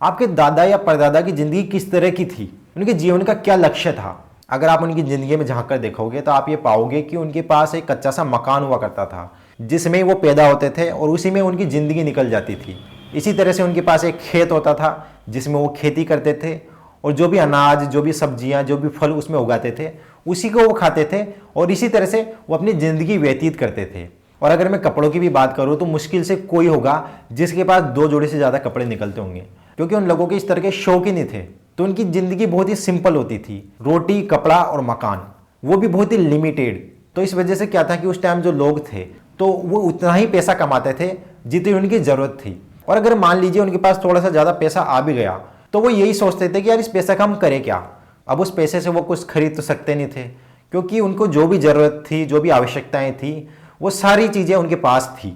आपके दादा या परदादा की जिंदगी किस तरह की थी, उनके जीवन का क्या लक्ष्य था। अगर आप उनकी जिंदगी में झांक कर देखोगे तो आप ये पाओगे कि उनके पास एक कच्चा सा मकान हुआ करता था जिसमें वो पैदा होते थे और उसी में उनकी ज़िंदगी निकल जाती थी। इसी तरह से उनके पास एक खेत होता था जिसमें वो खेती करते थे और जो भी अनाज, जो भी सब्जियां, जो भी फल उसमें उगाते थे उसी को वो खाते थे और इसी तरह से वो अपनी ज़िंदगी व्यतीत करते थे। और अगर मैं कपड़ों की भी बात करूँ तो मुश्किल से कोई होगा जिसके पास 2 जोड़ी से ज़्यादा कपड़े निकलते होंगे, क्योंकि उन लोगों के इस तरह के शौक ही नहीं थे। तो उनकी ज़िंदगी बहुत ही सिंपल होती थी, रोटी, कपड़ा और मकान, वो भी बहुत ही लिमिटेड। तो इस वजह से क्या था कि उस टाइम जो लोग थे तो वो उतना ही पैसा कमाते थे जितनी उनकी ज़रूरत थी। और अगर मान लीजिए उनके पास थोड़ा सा ज़्यादा पैसा आ भी गया तो वो यही सोचते थे कि यार इस पैसे का हम करें क्या। अब उस पैसे से वो कुछ खरीद तो सकते नहीं थे, क्योंकि उनको जो भी ज़रूरत थी, जो भी आवश्यकताएं थी, वो सारी चीज़ें उनके पास थी।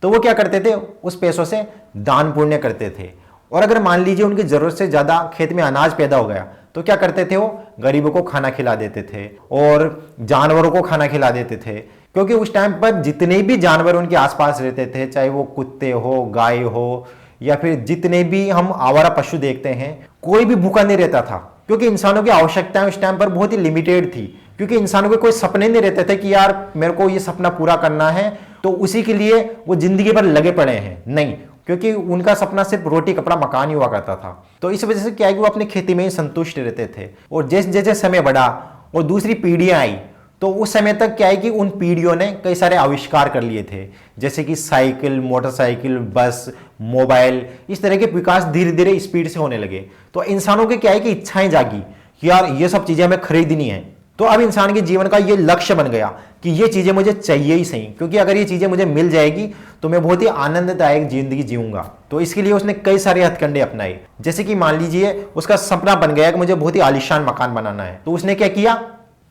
तो वो क्या करते थे, उस पैसों से दान पुण्य करते थे। और अगर मान लीजिए उनकी ज़रूरत से ज़्यादा खेत में अनाज पैदा हो गया तो क्या करते थे, वो गरीबों को खाना खिला देते थे और जानवरों को खाना खिला देते थे। क्योंकि उस टाइम पर जितने भी जानवर उनके आसपास रहते थे, चाहे वो कुत्ते हो, गाय हो या फिर जितने भी हम आवारा पशु देखते हैं, कोई भी भूखा नहीं रहता था। क्योंकि इंसानों की आवश्यकताएं उस टाइम पर बहुत ही लिमिटेड थी, क्योंकि इंसानों के कोई सपने नहीं रहते थे कि यार मेरे को ये सपना पूरा करना है तो उसी के लिए वो जिंदगी भर लगे पड़े हैं। नहीं, क्योंकि उनका सपना सिर्फ रोटी, कपड़ा, मकान ही हुआ करता था। तो इस वजह से क्या है कि वो अपनी खेती में ही संतुष्ट रहते थे। और जैसे जैसे समय बढ़ा और दूसरी पीढ़ियां आई तो उस समय तक क्या है कि उन पीढ़ियों ने कई सारे आविष्कार कर लिए थे, जैसे कि साइकिल, मोटरसाइकिल, बस, मोबाइल। इस तरह के विकास धीरे धीरे स्पीड से होने लगे। तो इंसानों के क्या है कि इच्छाएं जागी कि यार ये सब चीजें हमें खरीदनी है। तो अब इंसान के जीवन का ये लक्ष्य बन गया कि ये चीजें मुझे चाहिए ही सही, क्योंकि अगर ये चीजें मुझे मिल जाएगी तो मैं बहुत ही आनंददायक जिंदगी जीऊंगा। तो इसके लिए उसने कई सारे हथकंडे अपनाए। जैसे कि मान लीजिए उसका सपना बन गया कि मुझे बहुत ही आलीशान मकान बनाना है, तो उसने क्या किया,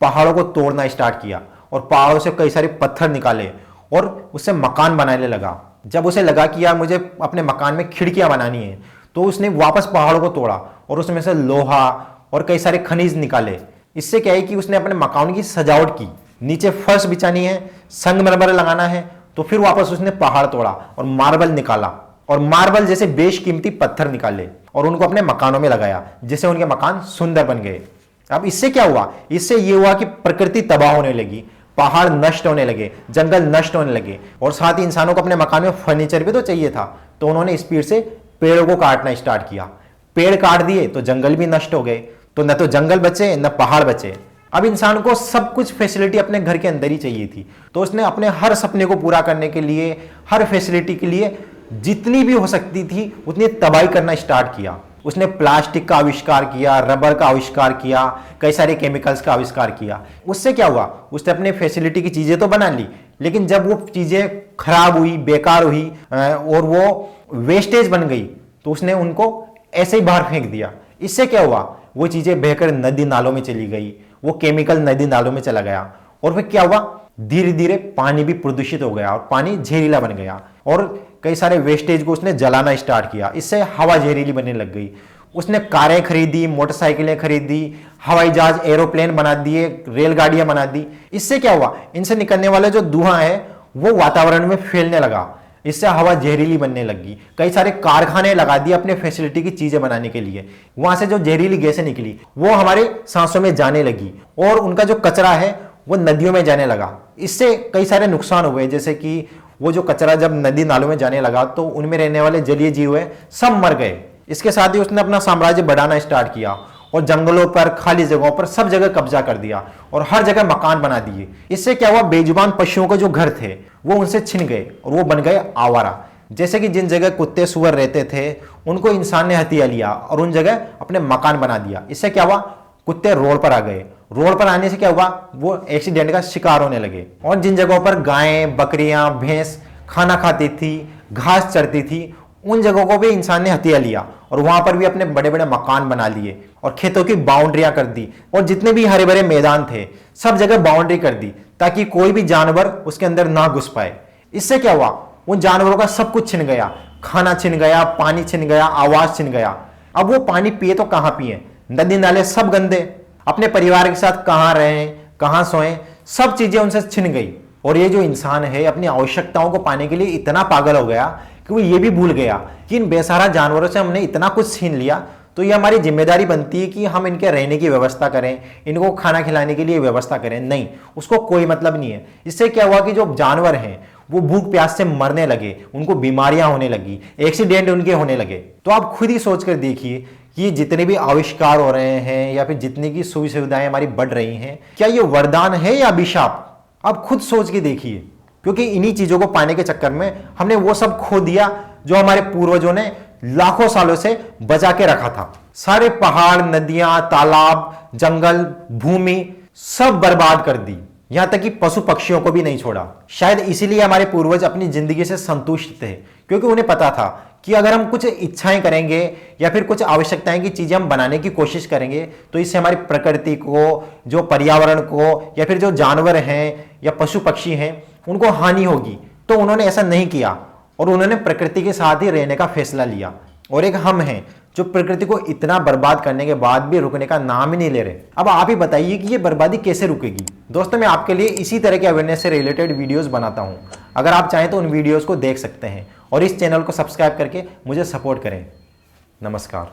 पहाड़ों को तोड़ना स्टार्ट किया और पहाड़ों से कई सारे पत्थर निकाले और उससे मकान बनाने लगा। जब उसे लगा कि यार मुझे अपने मकान में खिड़कियां बनानी है तो उसने वापस पहाड़ों को तोड़ा और उसमें से लोहा और कई सारे खनिज निकाले। इससे क्या है कि उसने अपने मकान की सजावट की, नीचे फर्श बिछानी है, संगमरमर लगाना है, तो फिर वापस उसने पहाड़ तोड़ा और मार्बल निकाला और मार्बल जैसे बेशकीमती पत्थर निकाले और उनको अपने मकानों में लगाया, जिससे उनके मकान सुंदर बन गए। अब इससे क्या हुआ, इससे ये हुआ कि प्रकृति तबाह होने लगी, पहाड़ नष्ट होने लगे, जंगल नष्ट होने लगे और साथ ही इंसानों को अपने मकान में फर्नीचर भी तो चाहिए था। तो उन्होंने स्पीड से पेड़ों को काटना स्टार्ट किया। पेड़ काट दिए तो जंगल भी नष्ट हो गए, तो न तो जंगल बचे न पहाड़ बचे। अब इंसान को सब कुछ फैसिलिटी अपने घर के अंदर ही चाहिए थी, तो उसने अपने हर सपने को पूरा करने के लिए, हर फैसिलिटी के लिए जितनी भी हो सकती थी उतनी तबाही करना स्टार्ट किया। उसने प्लास्टिक का आविष्कार किया, रबर का आविष्कार किया, कई सारे केमिकल्स का आविष्कार किया। उससे क्या हुआ, उसने अपने फैसिलिटी की चीजें तो बना ली, लेकिन जब वो चीजें खराब हुई, बेकार हुई और वो वेस्टेज बन गई तो उसने उनको ऐसे ही बाहर फेंक दिया। इससे क्या हुआ, वो चीजें बहकर नदी नालों में चली गई, वो केमिकल नदी नालों में चला गया और फिर क्या हुआ, धीरे धीरे पानी भी प्रदूषित हो गया और पानी जहरीला बन गया और कई सारे वेस्टेज को उसने जलाना स्टार्ट किया। इससे हवा जहरीली बनने लग गई। उसने कारें खरीदी, मोटरसाइकिलें खरीदी, हवाई जहाज, एरोप्लेन बना दिए, रेलगाड़ियां बना दी। इससे क्या हुआ, इनसे निकलने वाले जो धुआं है वो वातावरण में फैलने लगा, इससे हवा जहरीली बनने लगी। कई सारे कारखाने लगा दिए अपने फैसिलिटी की चीजें बनाने के लिए, वहां से जो जहरीली गैसें निकली वो हमारे सांसों में जाने लगी और उनका जो कचरा है वो नदियों में जाने लगा। इससे कई सारे नुकसान हुए, जैसे कि वो जो कचरा जब नदी नालों में जाने लगा तो उनमें रहने वाले जलीय जीव है सब मर गए। इसके साथ ही उसने अपना साम्राज्य बढ़ाना स्टार्ट किया और जंगलों पर, खाली जगहों पर सब जगह कब्जा कर दिया और हर जगह मकान बना दिए। इससे क्या हुआ, बेजुबान पशुओं के जो घर थे वो उनसे छिन गए और वो बन गए आवारा। जैसे कि जिन जगह कुत्ते सुअर रहते थे उनको इंसान ने हथिया लिया और उन जगह अपने मकान बना दिया। इससे क्या हुआ, कुत्ते रोड पर आ गए। रोड पर आने से क्या हुआ, वो एक्सीडेंट का शिकार होने लगे। और जिन जगहों पर गायें, बकरियां, भैंस खाना खाती थी, घास चरती थी, उन जगहों को भी इंसान ने हथिया लिया और वहां पर भी अपने बड़े बड़े मकान बना लिए और खेतों की बाउंड्रियां कर दी और जितने भी हरे भरे मैदान थे सब जगह बाउंड्री कर दी ताकि कोई भी जानवर उसके अंदर ना घुस पाए। इससे क्या हुआ, उन जानवरों का सब कुछ छिन गया, खाना छिन गया, पानी छिन गया, आवाज छिन गया। अब वो पानी पिए तो कहां पिए, नदी नाले सब गंदे, अपने परिवार के साथ कहां रहें, कहां सोएं, सब चीजें उनसे छिन गई। और ये जो इंसान है अपनी आवश्यकताओं को पाने के लिए इतना पागल हो गया कि वो ये भी भूल गया कि इन बेसहारा जानवरों से हमने इतना कुछ छीन लिया, तो ये हमारी जिम्मेदारी बनती है कि हम इनके रहने की व्यवस्था करें, इनको खाना खिलाने के लिए व्यवस्था करें। नहीं, उसको कोई मतलब नहीं है। इससे क्या हुआ कि जो जानवर हैं वो भूख प्यास से मरने लगे, उनको बीमारियां होने लगी, एक्सीडेंट उनके होने लगे। तो आप खुद ही सोच कर देखिए कि जितने भी आविष्कार हो रहे हैं या फिर जितनी की सुविधाएं हमारी बढ़ रही हैं, क्या ये वरदान है या अभिशाप? आप खुद सोच के देखिए, क्योंकि इन्हीं चीजों को पाने के चक्कर में हमने वो सब खो दिया जो हमारे पूर्वजों ने लाखों सालों से बचा के रखा था। सारे पहाड़, नदियां, तालाब, जंगल, भूमि सब बर्बाद कर दी, यहां तक कि पशु पक्षियों को भी नहीं छोड़ा। शायद इसीलिए हमारे पूर्वज अपनी जिंदगी से संतुष्ट थे, क्योंकि उन्हें पता था कि अगर हम कुछ इच्छाएं करेंगे या फिर कुछ आवश्यकताएं की चीजें हम बनाने की कोशिश करेंगे, तो इससे हमारी प्रकृति को, जो पर्यावरण को, या फिर जो जानवर हैं या पशु पक्षी हैं, उनको हानि होगी। तो उन्होंने ऐसा नहीं किया और उन्होंने प्रकृति के साथ ही रहने का फैसला लिया। और एक हम हैं जो प्रकृति को इतना बर्बाद करने के बाद भी रुकने का नाम ही नहीं ले रहे। अब आप ही बताइए कि ये बर्बादी कैसे रुकेगी? दोस्तों, मैं आपके लिए इसी तरह के अवेयरनेस से रिलेटेड वीडियोस बनाता हूं। अगर आप चाहें तो उन वीडियोस को देख सकते हैं और इस चैनल को सब्सक्राइब करके मुझे सपोर्ट करें। नमस्कार।